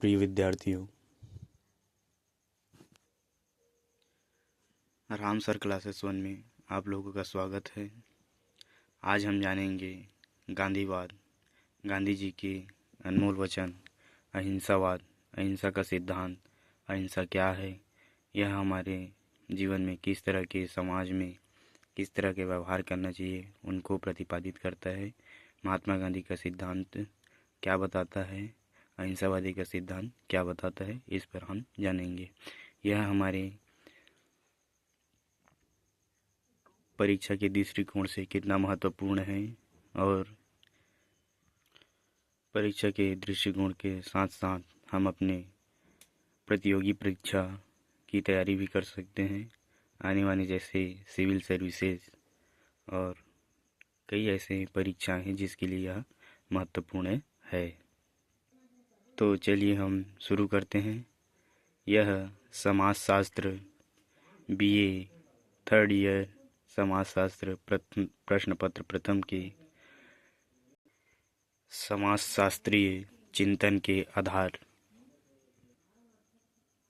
प्रिय विद्यार्थियों, Ram sir classes 1 में आप लोगों का स्वागत है। आज हम जानेंगे गांधीवाद, गांधी जी के अनमोल वचन, अहिंसावाद, अहिंसा का सिद्धांत, अहिंसा क्या है, यह हमारे जीवन में किस तरह के समाज में किस तरह के व्यवहार करना चाहिए उनको प्रतिपादित करता है। महात्मा गांधी का सिद्धांत क्या बताता है, अहिंसावादी का सिद्धांत क्या बताता है, इस पर हम जानेंगे। यह हमारे परीक्षा के दृष्टिकोण से कितना महत्वपूर्ण है और परीक्षा के दृष्टिकोण के साथ साथ हम अपने प्रतियोगी परीक्षा की तैयारी भी कर सकते हैं, आने वाली जैसे सिविल सर्विसेज और कई ऐसे परीक्षाएं हैं जिसके लिए यह महत्वपूर्ण है। तो चलिए हम शुरू करते हैं। यह समाजशास्त्र बीए थर्ड ईयर समाजशास्त्र प्रश्न पत्र प्रथम के समाजशास्त्रीय चिंतन के आधार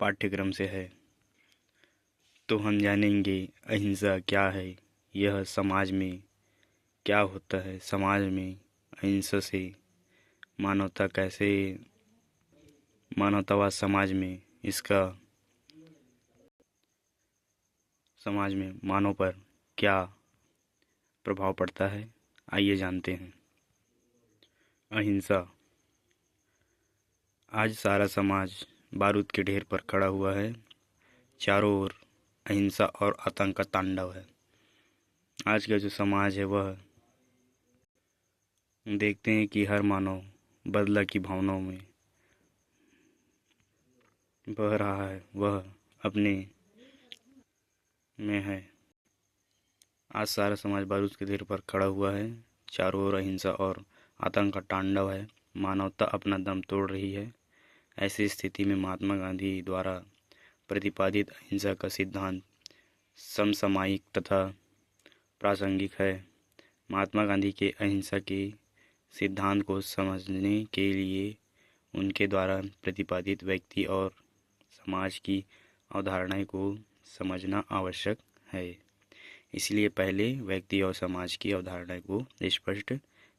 पाठ्यक्रम से है। तो हम जानेंगे अहिंसा क्या है, यह समाज में क्या होता है, समाज में अहिंसा से मानवतावाद समाज में इसका समाज में मानव पर क्या प्रभाव पड़ता है। आइए जानते हैं। अहिंसा। आज सारा समाज बारूद के ढेर पर खड़ा हुआ है। चारों ओर अहिंसा और आतंक का तांडव है। आज का जो समाज है वह देखते हैं कि हर मानव बदला की भावनाओं में बह रहा है, वह अपने में है। आज सारा समाज बारूद के ढेर पर खड़ा हुआ है। चारों ओर अहिंसा और आतंक का तांडव है। मानवता अपना दम तोड़ रही है। ऐसी स्थिति में महात्मा गांधी द्वारा प्रतिपादित अहिंसा का सिद्धांत समसामयिक तथा प्रासंगिक है। महात्मा गांधी के अहिंसा के सिद्धांत को समझने के लिए उनके द्वारा प्रतिपादित व्यक्ति और समाज की अवधारणाएं को समझना आवश्यक है। इसलिए पहले व्यक्ति और समाज की अवधारणाएं को स्पष्ट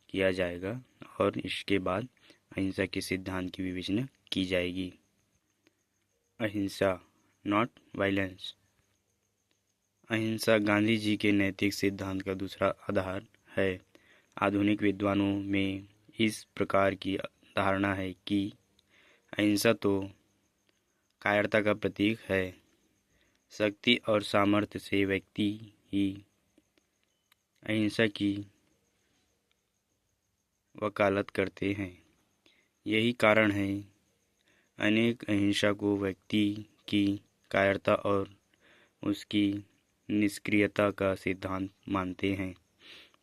किया जाएगा और इसके बाद अहिंसा के सिद्धांत की विवेचना की जाएगी। अहिंसा नॉट वायलेंस। अहिंसा गांधी जी के नैतिक सिद्धांत का दूसरा आधार है। आधुनिक विद्वानों में इस प्रकार की धारणा है कि अहिंसा तो कायरता का प्रतीक है। शक्ति और सामर्थ्य से व्यक्ति ही अहिंसा की वकालत करते हैं। यही कारण है अनेक अहिंसा को व्यक्ति की कायरता और उसकी निष्क्रियता का सिद्धांत मानते हैं।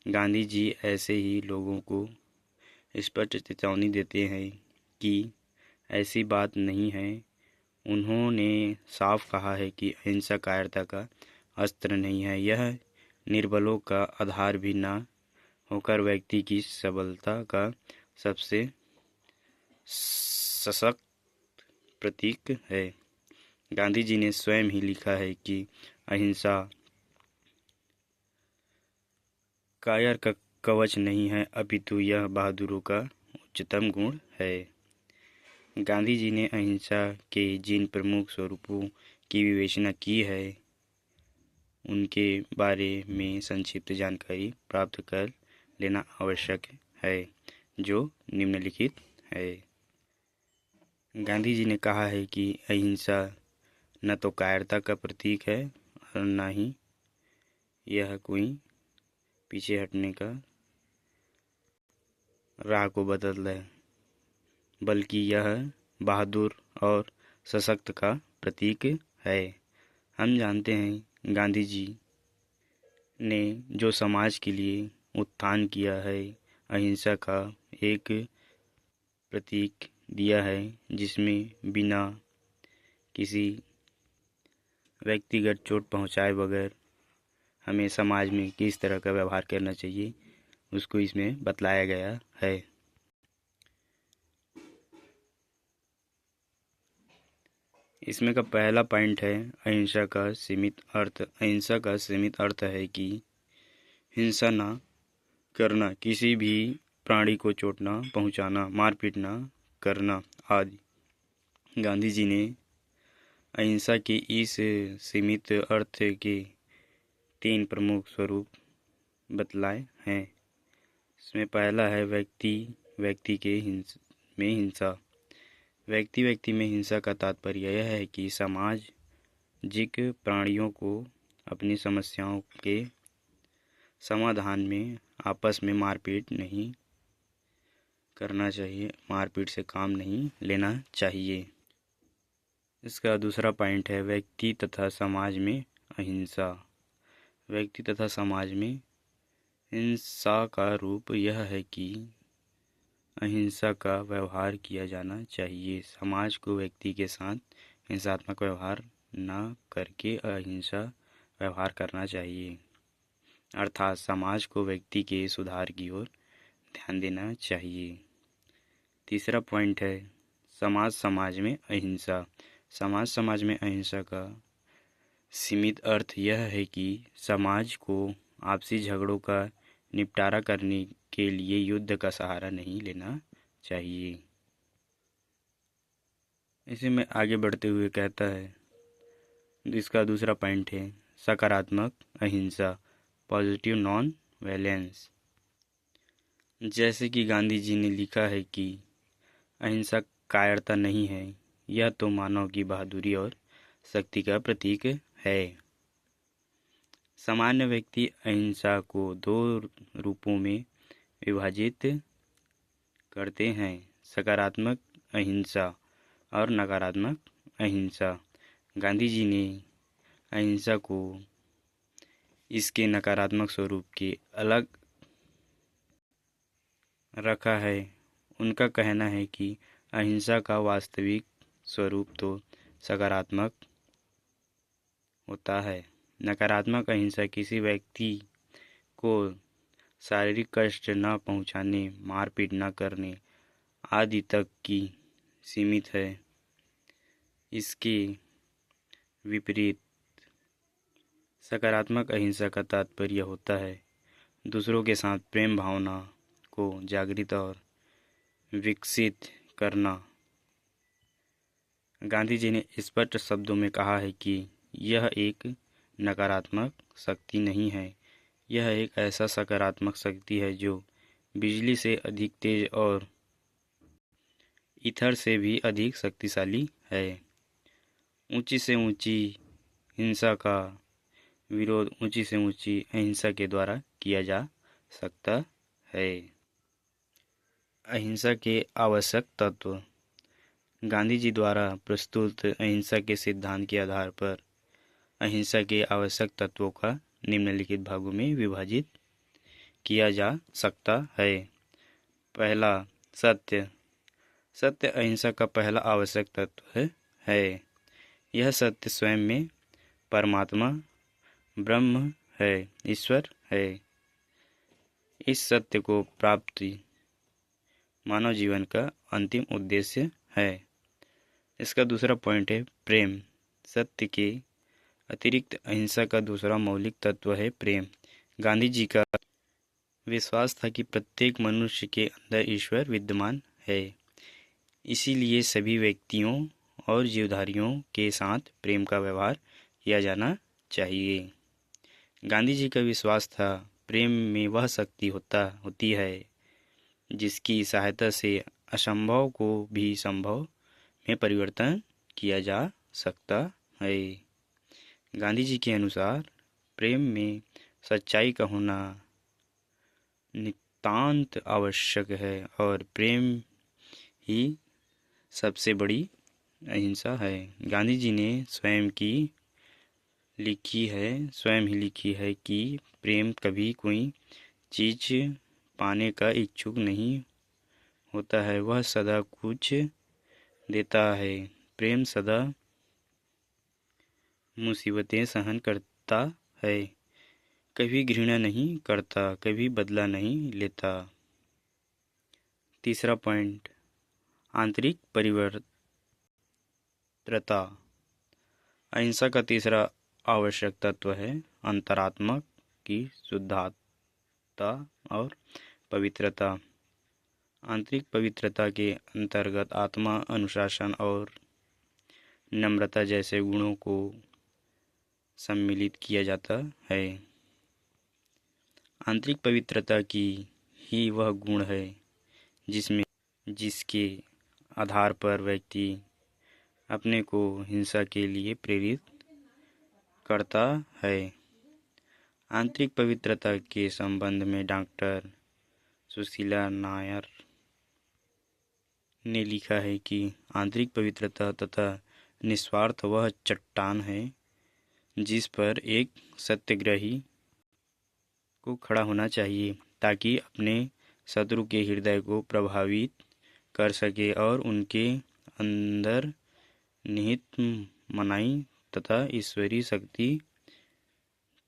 गांधी जी ऐसे ही लोगों को स्पष्ट चेतावनी देते हैं कि ऐसी बात नहीं है। उन्होंने साफ कहा है कि अहिंसा कायरता का अस्त्र नहीं है, यह निर्बलों का आधार भी न होकर व्यक्ति की सबलता का सबसे सशक्त प्रतीक है। गांधी जी ने स्वयं ही लिखा है कि अहिंसा कायर का कवच नहीं है, अपितु यह बहादुरों का उच्चतम गुण है। गांधी जी ने अहिंसा के जिन प्रमुख स्वरूपों की विवेचना की है उनके बारे में संक्षिप्त जानकारी प्राप्त कर लेना आवश्यक है, जो निम्नलिखित है। गांधी जी ने कहा है कि अहिंसा न तो कायरता का प्रतीक है और न ही यह कोई पीछे हटने का राह को बदल है, बल्कि यह बहादुर और सशक्त का प्रतीक है। हम जानते हैं गांधी जी ने जो समाज के लिए उत्थान किया है, अहिंसा का एक प्रतीक दिया है जिसमें बिना किसी व्यक्तिगत चोट पहुंचाए बगैर हमें समाज में किस तरह का व्यवहार करना चाहिए उसको इसमें बतलाया गया है। इसमें का पहला पॉइंट है अहिंसा का सीमित अर्थ। अहिंसा का सीमित अर्थ है कि हिंसा ना करना, किसी भी प्राणी को चोट ना पहुंचाना, मारपीट ना करना आदि। गांधी जी ने अहिंसा के इस सीमित अर्थ के 3 प्रमुख स्वरूप बतलाए हैं। इसमें पहला है व्यक्ति के में हिंसा। व्यक्ति में हिंसा का तात्पर्य यह है कि सामाजिक प्राणियों को अपनी समस्याओं के समाधान में आपस में मारपीट नहीं करना चाहिए, मारपीट से काम नहीं लेना चाहिए। इसका दूसरा पॉइंट है व्यक्ति तथा समाज में अहिंसा। व्यक्ति तथा समाज में हिंसा का रूप यह है कि अहिंसा का व्यवहार किया जाना चाहिए। समाज को व्यक्ति के साथ हिंसात्मक व्यवहार न करके अहिंसा व्यवहार करना चाहिए, अर्थात समाज को व्यक्ति के सुधार की ओर ध्यान देना चाहिए। तीसरा पॉइंट है समाज में अहिंसा। समाज में अहिंसा का सीमित अर्थ यह है कि समाज को आपसी झगड़ों का निपटारा करने के लिए युद्ध का सहारा नहीं लेना चाहिए। इसे में आगे बढ़ते हुए कहता है, इसका दूसरा पॉइंट है सकारात्मक अहिंसा, पॉजिटिव नॉन वायलेंस। जैसे कि गांधी जी ने लिखा है कि अहिंसा कायरता नहीं है, यह तो मानव की बहादुरी और शक्ति का प्रतीक है। सामान्य व्यक्ति अहिंसा को 2 रूपों में विभाजित करते हैं, सकारात्मक अहिंसा और नकारात्मक अहिंसा। गांधी जी ने अहिंसा को इसके नकारात्मक स्वरूप के अलग रखा है। उनका कहना है कि अहिंसा का वास्तविक स्वरूप तो सकारात्मक होता है। नकारात्मक अहिंसा किसी व्यक्ति को शारीरिक कष्ट न पहुंचाने, मारपीट न करने आदि तक की सीमित है। इसके विपरीत सकारात्मक अहिंसा का तात्पर्य होता है दूसरों के साथ प्रेम भावना को जागृत और विकसित करना। गांधी जी ने स्पष्ट शब्दों में कहा है कि यह एक नकारात्मक शक्ति नहीं है, यह एक ऐसा सकारात्मक शक्ति है जो बिजली से अधिक तेज और ईथर से भी अधिक शक्तिशाली है। ऊंची से ऊंची हिंसा का विरोध ऊंची से ऊंची अहिंसा के द्वारा किया जा सकता है। अहिंसा के आवश्यक तत्व। गांधी जी द्वारा प्रस्तुत अहिंसा के सिद्धांत के आधार पर अहिंसा के आवश्यक तत्वों का निम्नलिखित भागों में विभाजित किया जा सकता है। पहला, सत्य। सत्य अहिंसा का पहला आवश्यक तत्व है। यह सत्य स्वयं में परमात्मा, ब्रह्म है, ईश्वर है। इस सत्य को प्राप्ति मानव जीवन का अंतिम उद्देश्य है। इसका दूसरा पॉइंट है प्रेम। सत्य के अतिरिक्त अहिंसा का दूसरा मौलिक तत्व है प्रेम। गांधी जी का विश्वास था कि प्रत्येक मनुष्य के अंदर ईश्वर विद्यमान है, इसीलिए सभी व्यक्तियों और जीवधारियों के साथ प्रेम का व्यवहार किया जाना चाहिए। गांधी जी का विश्वास था प्रेम में वह शक्ति होती है जिसकी सहायता से असंभव को भी संभव में परिवर्तन किया जा सकता है। गांधी जी के अनुसार प्रेम में सच्चाई का होना नितांत आवश्यक है और प्रेम ही सबसे बड़ी अहिंसा है। गांधी जी ने स्वयं ही लिखी है कि प्रेम कभी कोई चीज पाने का इच्छुक नहीं होता है, वह सदा कुछ देता है। प्रेम सदा मुसीबतें सहन करता है, कभी घृणा नहीं करता, कभी बदला नहीं लेता। तीसरा पॉइंट, आंतरिक परिवर्तनता। अहिंसा का तीसरा आवश्यक तत्व है अंतरात्मा की शुद्धता और पवित्रता। आंतरिक पवित्रता के अंतर्गत आत्मा, अनुशासन और नम्रता जैसे गुणों को सम्मिलित किया जाता है। आंतरिक पवित्रता की ही वह गुण है जिसके आधार पर व्यक्ति अपने को हिंसा के लिए प्रेरित करता है। आंतरिक पवित्रता के संबंध में डॉक्टर सुशीला नायर ने लिखा है कि आंतरिक पवित्रता तथा निस्वार्थ वह चट्टान है जिस पर एक सत्याग्रही को खड़ा होना चाहिए ताकि अपने शत्रु के हृदय को प्रभावित कर सके और उनके अंदर निहित मनाई तथा ईश्वरीय शक्ति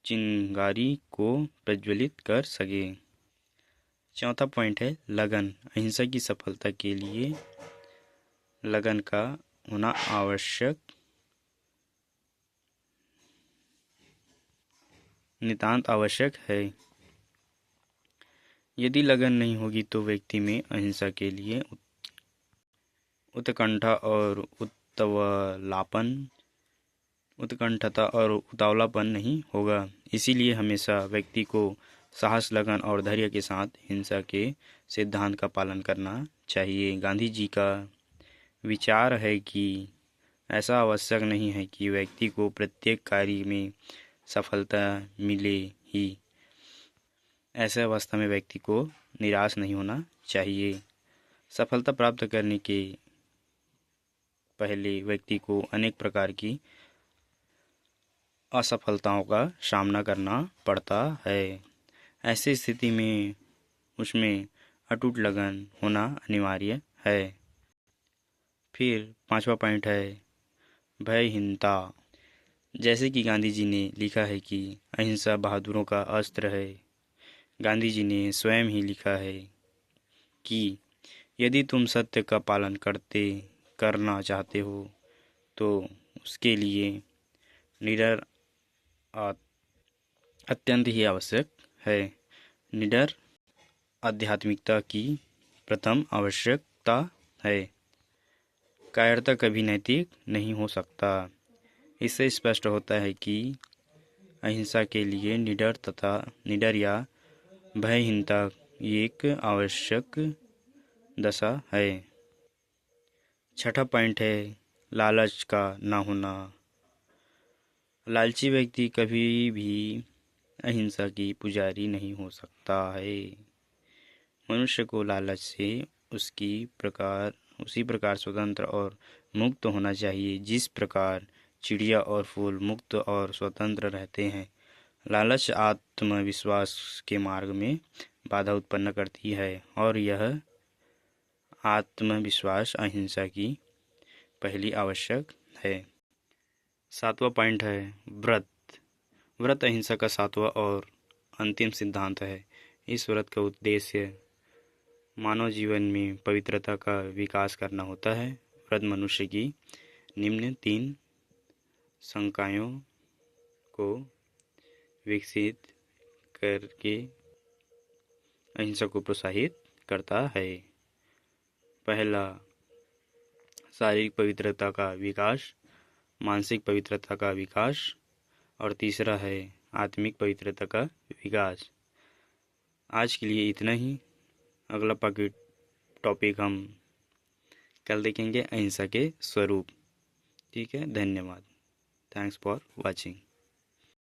चिंगारी को प्रज्वलित कर सके। चौथा पॉइंट है लगन। अहिंसा की सफलता के लिए लगन का होना नितांत आवश्यक है। यदि लगन नहीं होगी तो व्यक्ति में अहिंसा के लिए उत्कंठता और उतावलापन नहीं होगा। इसीलिए हमेशा व्यक्ति को साहस, लगन और धैर्य के साथ हिंसा के सिद्धांत का पालन करना चाहिए। गांधी जी का विचार है कि ऐसा आवश्यक नहीं है कि व्यक्ति को प्रत्येक कार्य में सफलता मिले ही। ऐसे अवस्था में व्यक्ति को निराश नहीं होना चाहिए। सफलता प्राप्त करने के पहले व्यक्ति को अनेक प्रकार की असफलताओं का सामना करना पड़ता है। ऐसी स्थिति में उसमें अटूट लगन होना अनिवार्य है। फिर पांचवा पॉइंट है भयहीनता। जैसे कि गांधी जी ने लिखा है कि अहिंसा बहादुरों का अस्त्र है। गांधी जी ने स्वयं ही लिखा है कि यदि तुम सत्य का पालन करना चाहते हो तो उसके लिए निडर अत्यंत ही आवश्यक है। निडर आध्यात्मिकता की प्रथम आवश्यकता है। कायरता कभी नैतिक नहीं हो सकता। इससे स्पष्ट होता है कि अहिंसा के लिए निडर या भयहीनता एक आवश्यक दशा है। छठा पॉइंट है लालच का ना होना। लालची व्यक्ति कभी भी अहिंसा की पुजारी नहीं हो सकता है। मनुष्य को लालच से उसी प्रकार स्वतंत्र और मुक्त होना चाहिए जिस प्रकार चिड़िया और फूल मुक्त और स्वतंत्र रहते हैं। लालच आत्मविश्वास के मार्ग में बाधा उत्पन्न करती है और यह आत्मविश्वास अहिंसा की पहली आवश्यक है। सातवां पॉइंट है व्रत। व्रत अहिंसा का सातवां और अंतिम सिद्धांत है। इस व्रत का उद्देश्य मानव जीवन में पवित्रता का विकास करना होता है। व्रत मनुष्य की निम्न 3 संकायों को विकसित करके अहिंसा को प्रोत्साहित करता है। पहला, शारीरिक पवित्रता का विकास, मानसिक पवित्रता का विकास और तीसरा है आत्मिक पवित्रता का विकास। आज के लिए इतना ही। अगला टॉपिक हम कल देखेंगे, अहिंसा के स्वरूप। ठीक है, धन्यवाद। Thanks for watching.